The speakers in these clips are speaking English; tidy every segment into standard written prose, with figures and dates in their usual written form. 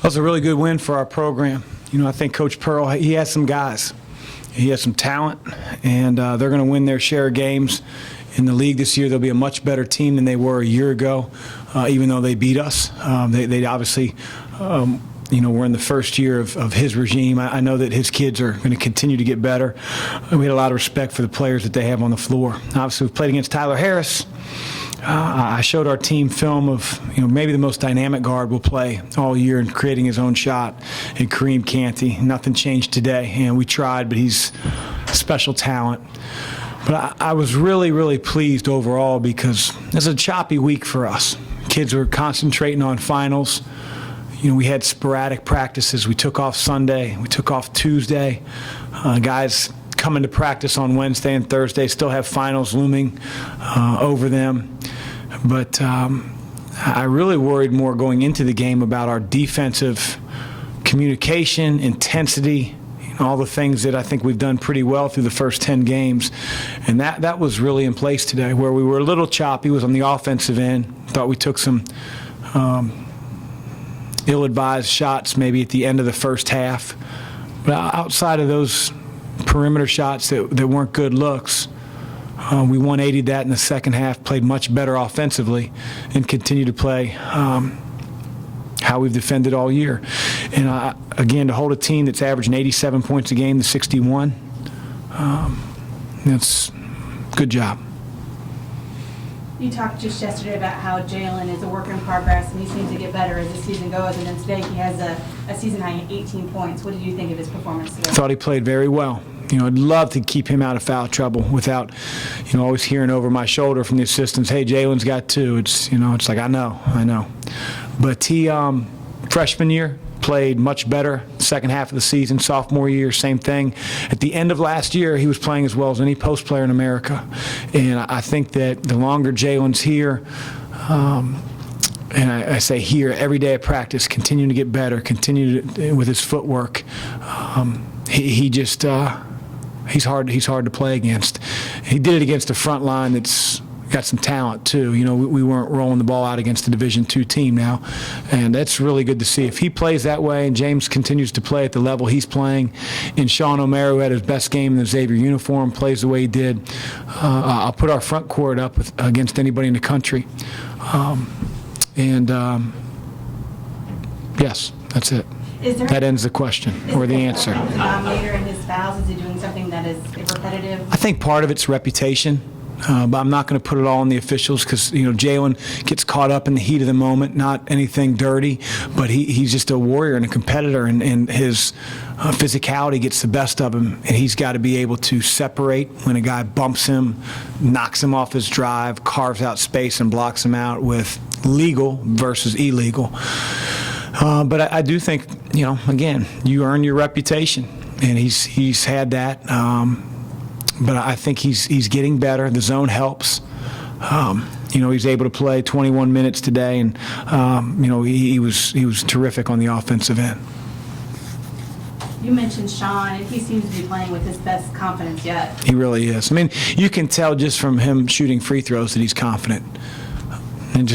was a really good win for our program. I think Coach Pearl, he has some guys. He has some talent, and they're going to win their share of games in the league this year. They'll be a much better team than they were a year ago, even though they beat us. They obviously, we're in the first year of his regime. I know that his kids are going to continue to get better. We had a lot of respect for the players that they have on the floor. Obviously, we've played against Tyler Harris. I showed our team film of maybe the most dynamic guard we'll play all year in creating his own shot, and Kareem Canty. Nothing changed today, and we tried, but he's special talent. But I was really, really pleased overall because it's a choppy week for us. Kids were concentrating on finals. We had sporadic practices. We took off Sunday. We took off Tuesday. Guys coming to practice on Wednesday and Thursday still have finals looming over them. But I really worried more going into the game about our defensive communication, intensity, all the things that I think we've done pretty well through the first 10 games. And that was really in place today. Where we were a little choppy was on the offensive end. Thought we took some ill-advised shots maybe at the end of the first half. But outside of those perimeter shots that weren't good looks, we 180'd that in the second half, played much better offensively, and continued to play how we've defended all year. And again, to hold a team that's averaging 87 points a game to 61, that's a good job. You talked just yesterday about how Jalen is a work in progress and he seems to get better as the season goes, and then today he has a season-high 18 points. What did you think of his performance today? I thought he played very well. I'd love to keep him out of foul trouble without, always hearing over my shoulder from the assistants, hey, Jalen's got 2. It's like, I know. But he, freshman year, played much better. Second half of the season, sophomore year, same thing. At the end of last year, he was playing as well as any post player in America. And I think that the longer Jalen's here, and I say here, every day at practice, continuing to get better, with his footwork, he's hard to play against. He did it against a front line that's got some talent too. We weren't rolling the ball out against a Division II team now, and that's really good to see. If he plays that way and James continues to play at the level he's playing, and Sean O'Mara, who had his best game in the Xavier uniform, plays the way he did, I'll put our front court up against anybody in the country. Yes, that's it. That ends the question or the answer. Is the denominator in his fouls? Is he doing something that is repetitive? I think part of it's reputation. But I'm not going to put it all on the officials because, Jalen gets caught up in the heat of the moment, not anything dirty, but he's just a warrior and a competitor, and his physicality gets the best of him, and he's got to be able to separate when a guy bumps him, knocks him off his drive, carves out space and blocks him out with legal versus illegal. But I do think, again, you earn your reputation, and he's had that. But I think he's getting better. The zone helps. He's able to play 21 minutes today, and he was terrific on the offensive end. You mentioned Sean, and he seems to be playing with his best confidence yet. He really is. I mean, you can tell just from him shooting free throws that he's confident, and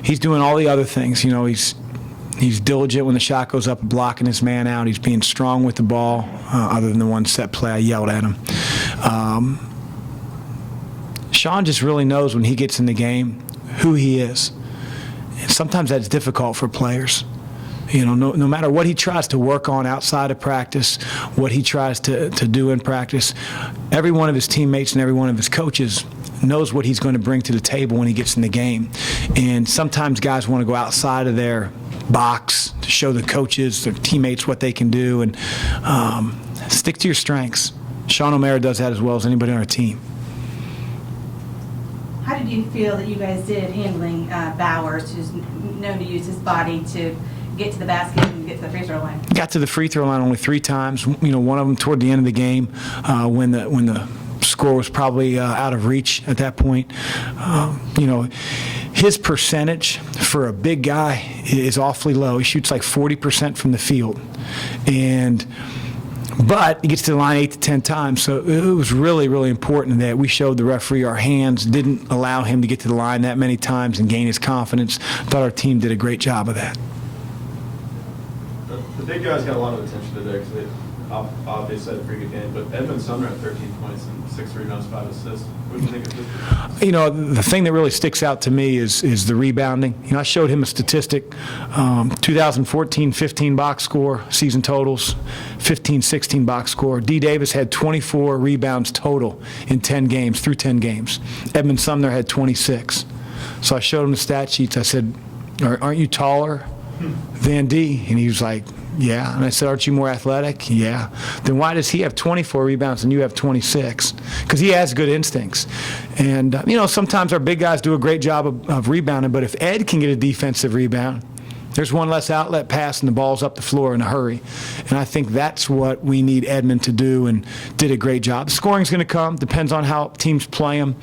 he's doing all the other things. He's diligent when the shot goes up, blocking his man out. He's being strong with the ball, other than the one set play I yelled at him. Sean just really knows when he gets in the game who he is. And sometimes that's difficult for players. No matter what he tries to work on outside of practice, what he tries to do in practice, every one of his teammates and every one of his coaches knows what he's going to bring to the table when he gets in the game. And sometimes guys want to go outside of their box to show the coaches, their teammates what they can do, and stick to your strengths. Sean O'Mara does that as well as anybody on our team. How did you feel that you guys did handling Bowers, who's known to use his body to get to the basket and get to the free throw line? Got to the free throw line only 3 times. One of them toward the end of the game when the score was probably out of reach at that point. His percentage for a big guy is awfully low. He shoots like 40% from the field, but he gets to the line 8 to 10 times. So it was really, really important that we showed the referee our hands, didn't allow him to get to the line that many times and gain his confidence. I thought our team did a great job of that. The big guys got a lot of attention today because they obviously had a pretty good game. But Edmund Sumner had 13 points and 6 rebounds, 5 assists. What do you think of this? You know, the thing that really sticks out to me is the rebounding. You know, I showed him a statistic, 2014, 15 box score, season totals, 15, 16 box score. D. Davis had 24 rebounds total in 10 games, through 10 games. Edmund Sumner had 26. So I showed him the stat sheets. I said, aren't you taller than D? And he was like, yeah. And I said, aren't you more athletic? Yeah. Then why does he have 24 rebounds and you have 26? Because he has good instincts. And, you know, sometimes our big guys do a great job of rebounding, but if Ed can get a defensive rebound, there's one less outlet pass and the ball's up the floor in a hurry. And I think that's what we need Edmund to do, and did a great job. The scoring's going to come. Depends on how teams play him.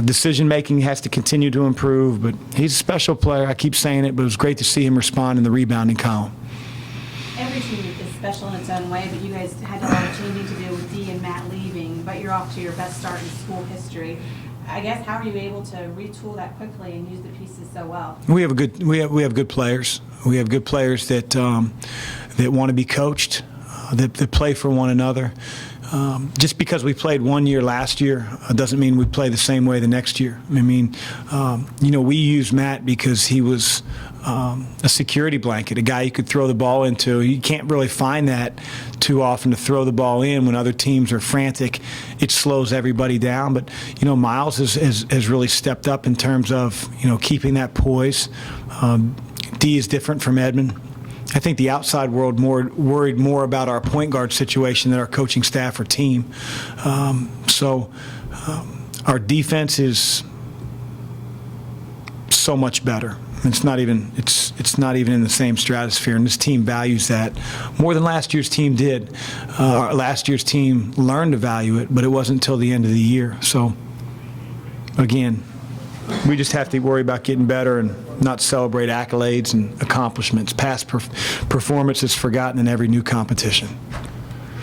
Decision-making has to continue to improve, but he's a special player. I keep saying it, but it was great to see him respond in the rebounding column. Every team is special in its own way, but you guys had a lot of changing to do with Dee and Matt leaving, but you're off to your best start in school history. I guess, how are you able to retool that quickly and use the pieces so well? We have good players. We have good players that want to be coached, that play for one another. Just because we played 1 year last year doesn't mean we play the same way the next year. I mean, you know, we used Matt because he was a security blanket, a guy you could throw the ball into. You can't really find that too often, to throw the ball in when other teams are frantic. It slows everybody down. But, you know, Miles has really stepped up in terms of, you know, keeping that poise. D is different from Edmund. I think the outside world worried more about our point guard situation than our coaching staff or team. Our defense is so much better. It's not even in the same stratosphere, and this team values that more than last year's team did. Last year's team learned to value it, but it wasn't until the end of the year. So, again, we just have to worry about getting better and not celebrate accolades and accomplishments. Past performance is forgotten in every new competition.